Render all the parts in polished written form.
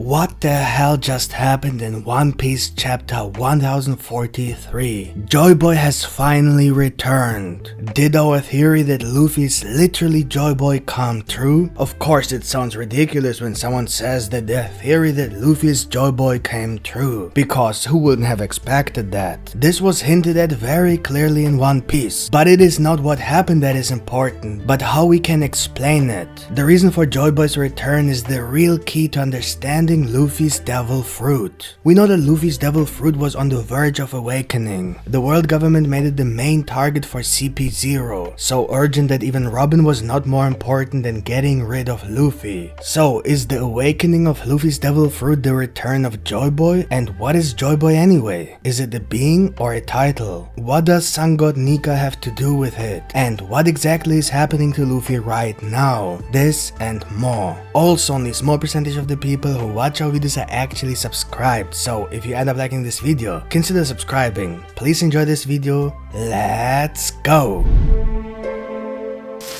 What the hell just happened in One Piece chapter 1043? Joy Boy has finally returned. Did our theory that Luffy's literally Joy Boy come true? Of course it sounds ridiculous when someone says that their theory that Luffy's Joy Boy came true, because who wouldn't have expected that? This was hinted at very clearly in One Piece, but it is not what happened that is important, but how we can explain it. The reason for Joy Boy's return is the real key to understanding Luffy's devil fruit. We know that Luffy's devil fruit was on the verge of awakening. The world government made it the main target for CP0, so urgent that even Robin was not more important than getting rid of Luffy. So is the awakening of Luffy's devil fruit the return of Joy Boy? And what is Joy Boy anyway? Is it a being or a title? What does Sun God Nika have to do with it? And what exactly is happening to Luffy right now? This and more. Also, only a small percentage of the people who watch our videos are actually subscribed, so if you end up liking this video, consider subscribing. Please enjoy this video. Let's go!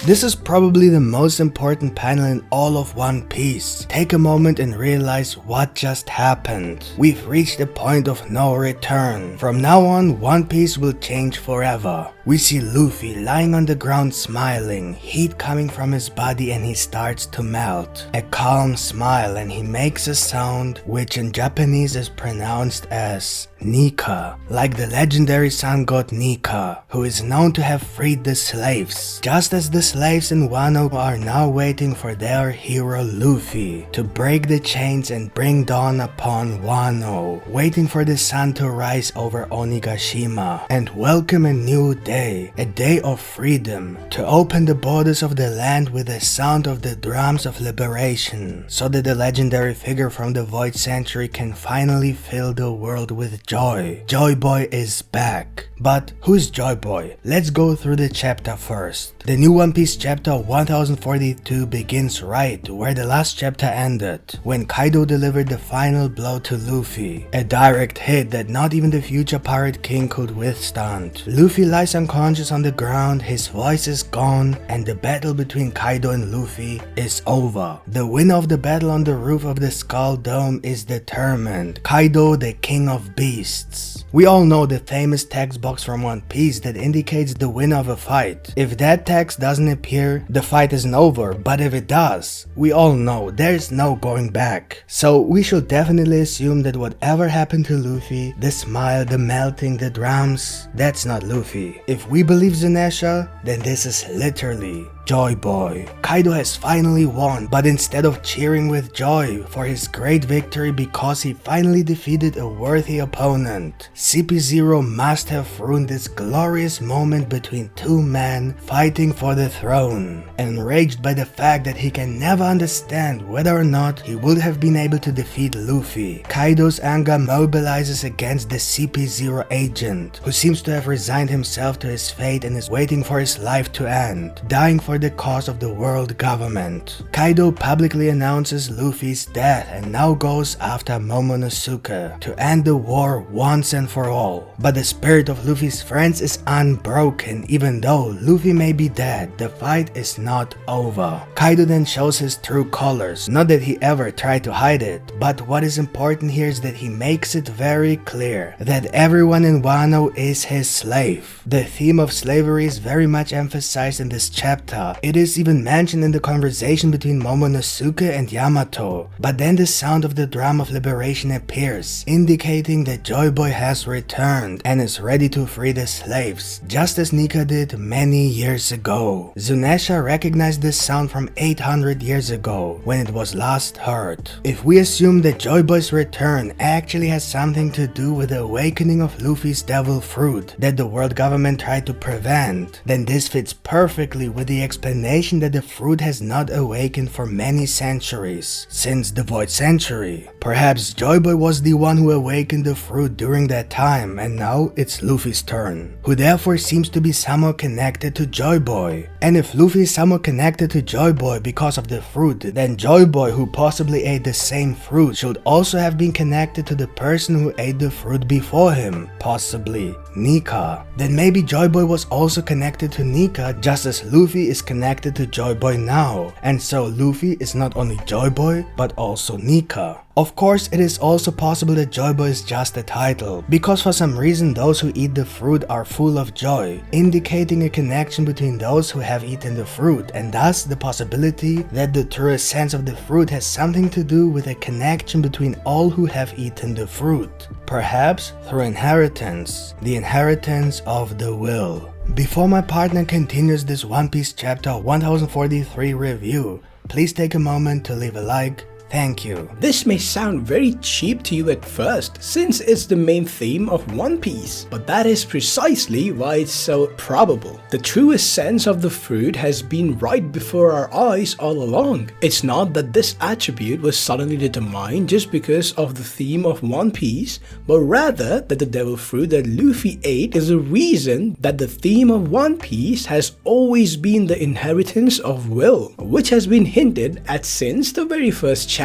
This is probably the most important panel in all of One Piece. Take a moment and realize what just happened. We've reached a point of no return. From now on, One Piece will change forever. We see Luffy lying on the ground smiling, heat coming from his body and he starts to melt. A calm smile and he makes a sound which in Japanese is pronounced as Nika, like the legendary sun god Nika, who is known to have freed the slaves, just as the slaves in WANO are now waiting for their hero Luffy to break the chains and bring dawn upon WANO, waiting for the sun to rise over Onigashima and welcome a new day, a day of freedom, to open the borders of the land with the sound of the drums of liberation, so that the legendary figure from the Void Century can finally fill the world with joy. Joy Boy is back. But who's Joy Boy? Let's go through the chapter first. The new One Piece chapter 1042 begins right where the last chapter ended, when Kaido delivered the final blow to Luffy. A direct hit that not even the future Pirate King could withstand. Luffy lies unconscious on the ground, his voice is gone, and the battle between Kaido and Luffy is over. The winner of the battle on the roof of the Skull Dome is determined. Kaido, the King of Beasts. We all know the famous text box from One Piece that indicates the winner of a fight. If that text doesn't appear, the fight isn't over, but if it does, we all know there's no going back. So we should definitely assume that whatever happened to Luffy, the smile, the melting, the drums, that's not Luffy. If we believe Zunesha, then this is literally Joy Boy. Kaido has finally won, but instead of cheering with joy for his great victory because he finally defeated a worthy opponent, CP0 must have ruined this glorious moment between two men fighting for the throne. Enraged by the fact that he can never understand whether or not he would have been able to defeat Luffy, Kaido's anger mobilizes against the CP0 agent, who seems to have resigned himself to his fate and is waiting for his life to end, dying for the cause of the world government. Kaido publicly announces Luffy's death and now goes after Momonosuke to end the war once and for all. But the spirit of Luffy's friends is unbroken. Even though Luffy may be dead, the fight is not over. Kaido then shows his true colors, not that he ever tried to hide it, but what is important here is that he makes it very clear that everyone in Wano is his slave. The theme of slavery is very much emphasized in this chapter. It is even mentioned in the conversation between Momonosuke and Yamato, but then the sound of the drum of liberation appears, indicating that Joy Boy has returned and is ready to free the slaves, just as Nika did many years ago. Zunesha recognized this sound from 800 years ago, when it was last heard. If we assume that Joy Boy's return actually has something to do with the awakening of Luffy's devil fruit that the world government tried to prevent, then this fits perfectly with the explanation that the fruit has not awakened for many centuries, since the Void Century. Perhaps Joy Boy was the one who awakened the fruit during that time, and now it's Luffy's turn, who therefore seems to be somehow connected to Joy Boy. And if Luffy is somehow connected to Joy Boy because of the fruit, then Joy Boy, who possibly ate the same fruit, should also have been connected to the person who ate the fruit before him, possibly Nika. Then maybe Joy Boy was also connected to Nika, just as Luffy is connected to Joy Boy now, and so Luffy is not only Joy Boy but also Nika. Of course, it is also possible that Joy Boy is just a title, because for some reason those who eat the fruit are full of joy, indicating a connection between those who have eaten the fruit, and thus the possibility that the truest sense of the fruit has something to do with a connection between all who have eaten the fruit. Perhaps through inheritance, the inheritance of the will. Before my partner continues this One Piece chapter 1043 review, please take a moment to leave a like. Thank you. This may sound very cheap to you at first, since it's the main theme of One Piece, but that is precisely why it's so probable. The truest sense of the fruit has been right before our eyes all along. It's not that this attribute was suddenly determined just because of the theme of One Piece, but rather that the devil fruit that Luffy ate is the reason that the theme of One Piece has always been the inheritance of will, which has been hinted at since the very first chapters.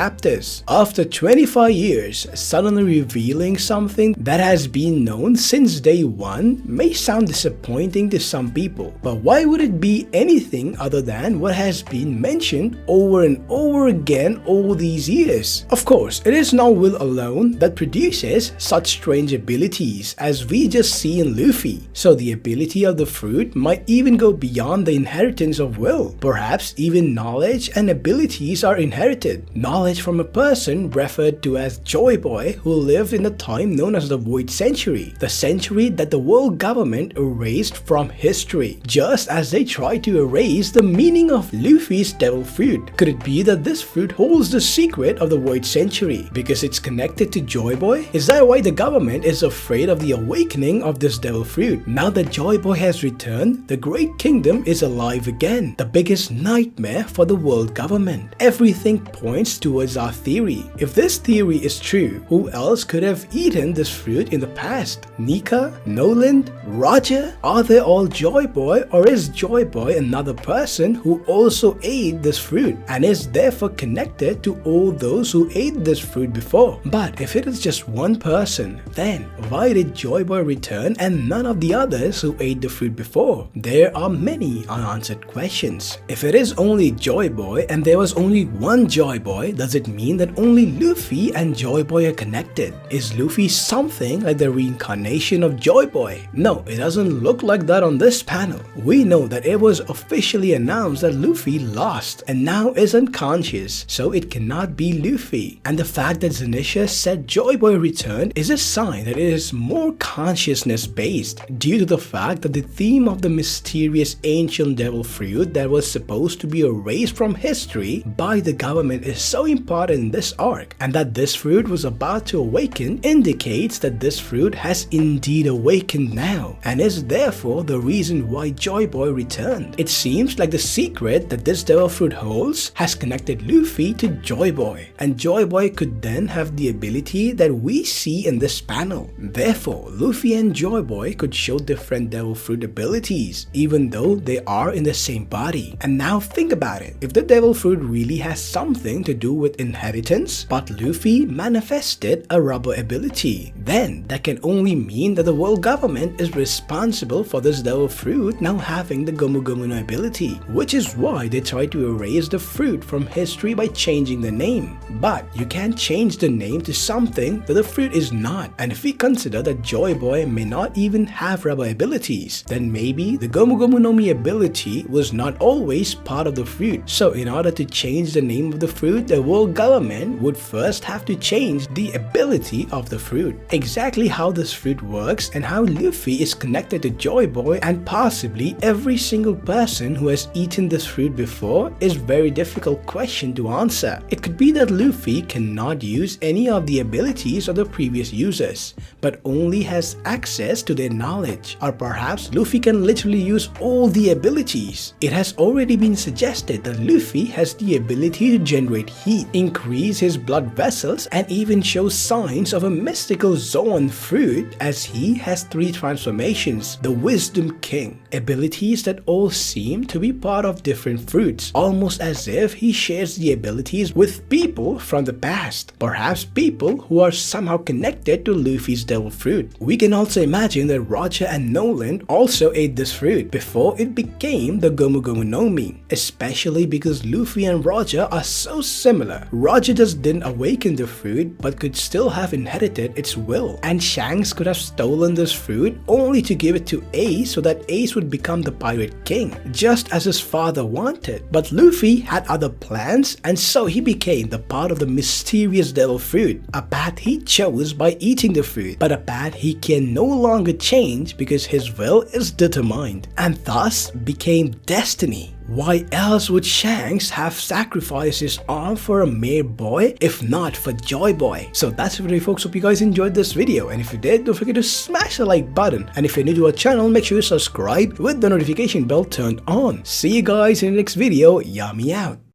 After 25 years, suddenly revealing something that has been known since day one may sound disappointing to some people, but why would it be anything other than what has been mentioned over and over again all these years? Of course, it is not will alone that produces such strange abilities as we just see in Luffy, so the ability of the fruit might even go beyond the inheritance of will. Perhaps even knowledge and abilities are inherited. Knowledge from a person referred to as Joy Boy who lived in the time known as the Void Century, the century that the world government erased from history, just as they tried to erase the meaning of Luffy's devil fruit. Could it be that this fruit holds the secret of the Void Century because it's connected to Joy Boy? Is that why the government is afraid of the awakening of this devil fruit? Now that Joy Boy has returned, the Great Kingdom is alive again, the biggest nightmare for the world government. Everything points towards our theory. If this theory is true, who else could have eaten this fruit in the past? Nika? Noland? Roger? Are they all Joy Boy, or is Joy Boy another person who also ate this fruit and is therefore connected to all those who ate this fruit before? But if it is just one person, then why did Joy Boy return and none of the others who ate the fruit before? There are many unanswered questions. If it is only Joy Boy and there was only one Joy Boy, does it mean that only Luffy and Joy Boy are connected? Is Luffy something like the reincarnation of Joy Boy? No, it doesn't look like that on this panel. We know that it was officially announced that Luffy lost and now is unconscious, so it cannot be Luffy. And the fact that Zanisha said Joy Boy returned is a sign that it is more consciousness based, due to the fact that the theme of the mysterious ancient devil fruit that was supposed to be erased from history by the government is so important in this arc, and that this fruit was about to awaken indicates that this fruit has indeed awakened now and is therefore the reason why Joy Boy returned. It seems like the secret that this devil fruit holds has connected Luffy to Joy Boy, and Joy Boy could then have the ability that we see in this panel. Therefore, Luffy and Joy Boy could show different devil fruit abilities even though they are in the same body. And now think about it, if the devil fruit really has something to do with inheritance, but Luffy manifested a rubber ability, then that can only mean that the world government is responsible for this devil fruit now having the Gomu Gomu no ability, which is why they try to erase the fruit from history by changing the name. But you can't change the name to something that the fruit is not, and if we consider that Joy Boy may not even have rubber abilities, then maybe the Gomu Gomu no Mi ability was not always part of the fruit. So in order to change the name of the fruit, the world government would first have to change the ability of the fruit. Exactly how this fruit works and how Luffy is connected to Joy Boy and possibly every single person who has eaten this fruit before is very difficult question to answer. It could be that Luffy cannot use any of the abilities of the previous users, but only has access to their knowledge. Or perhaps Luffy can literally use all the abilities. It has already been suggested that Luffy has the ability to generate heat, increase his blood vessels, and even show signs of a mystical Zoan fruit, as he has 3 transformations, the Wisdom King, abilities that all seem to be part of different fruits, almost as if he shares the abilities with people from the past, perhaps people who are somehow connected to Luffy's devil fruit. We can also imagine that Roger and Nolan also ate this fruit before it became the Gomu Gomu no Mi, especially because Luffy and Roger are so similar. Roger just didn't awaken the fruit but could still have inherited its will, and Shanks could have stolen this fruit only to give it to Ace so that Ace would become the Pirate King, just as his father wanted. But Luffy had other plans, and so he became the part of the mysterious devil fruit, a path he chose by eating the fruit, but a path he can no longer change because his will is determined, and thus became destiny. Why else would Shanks have sacrificed his arm for a mere boy if not for Joy Boy? So that's it for today, folks. Hope you guys enjoyed this video, and if you did, don't forget to smash the like button, and if you're new to our channel, make sure you subscribe with the notification bell turned on. See you guys in the next video. Yummy out.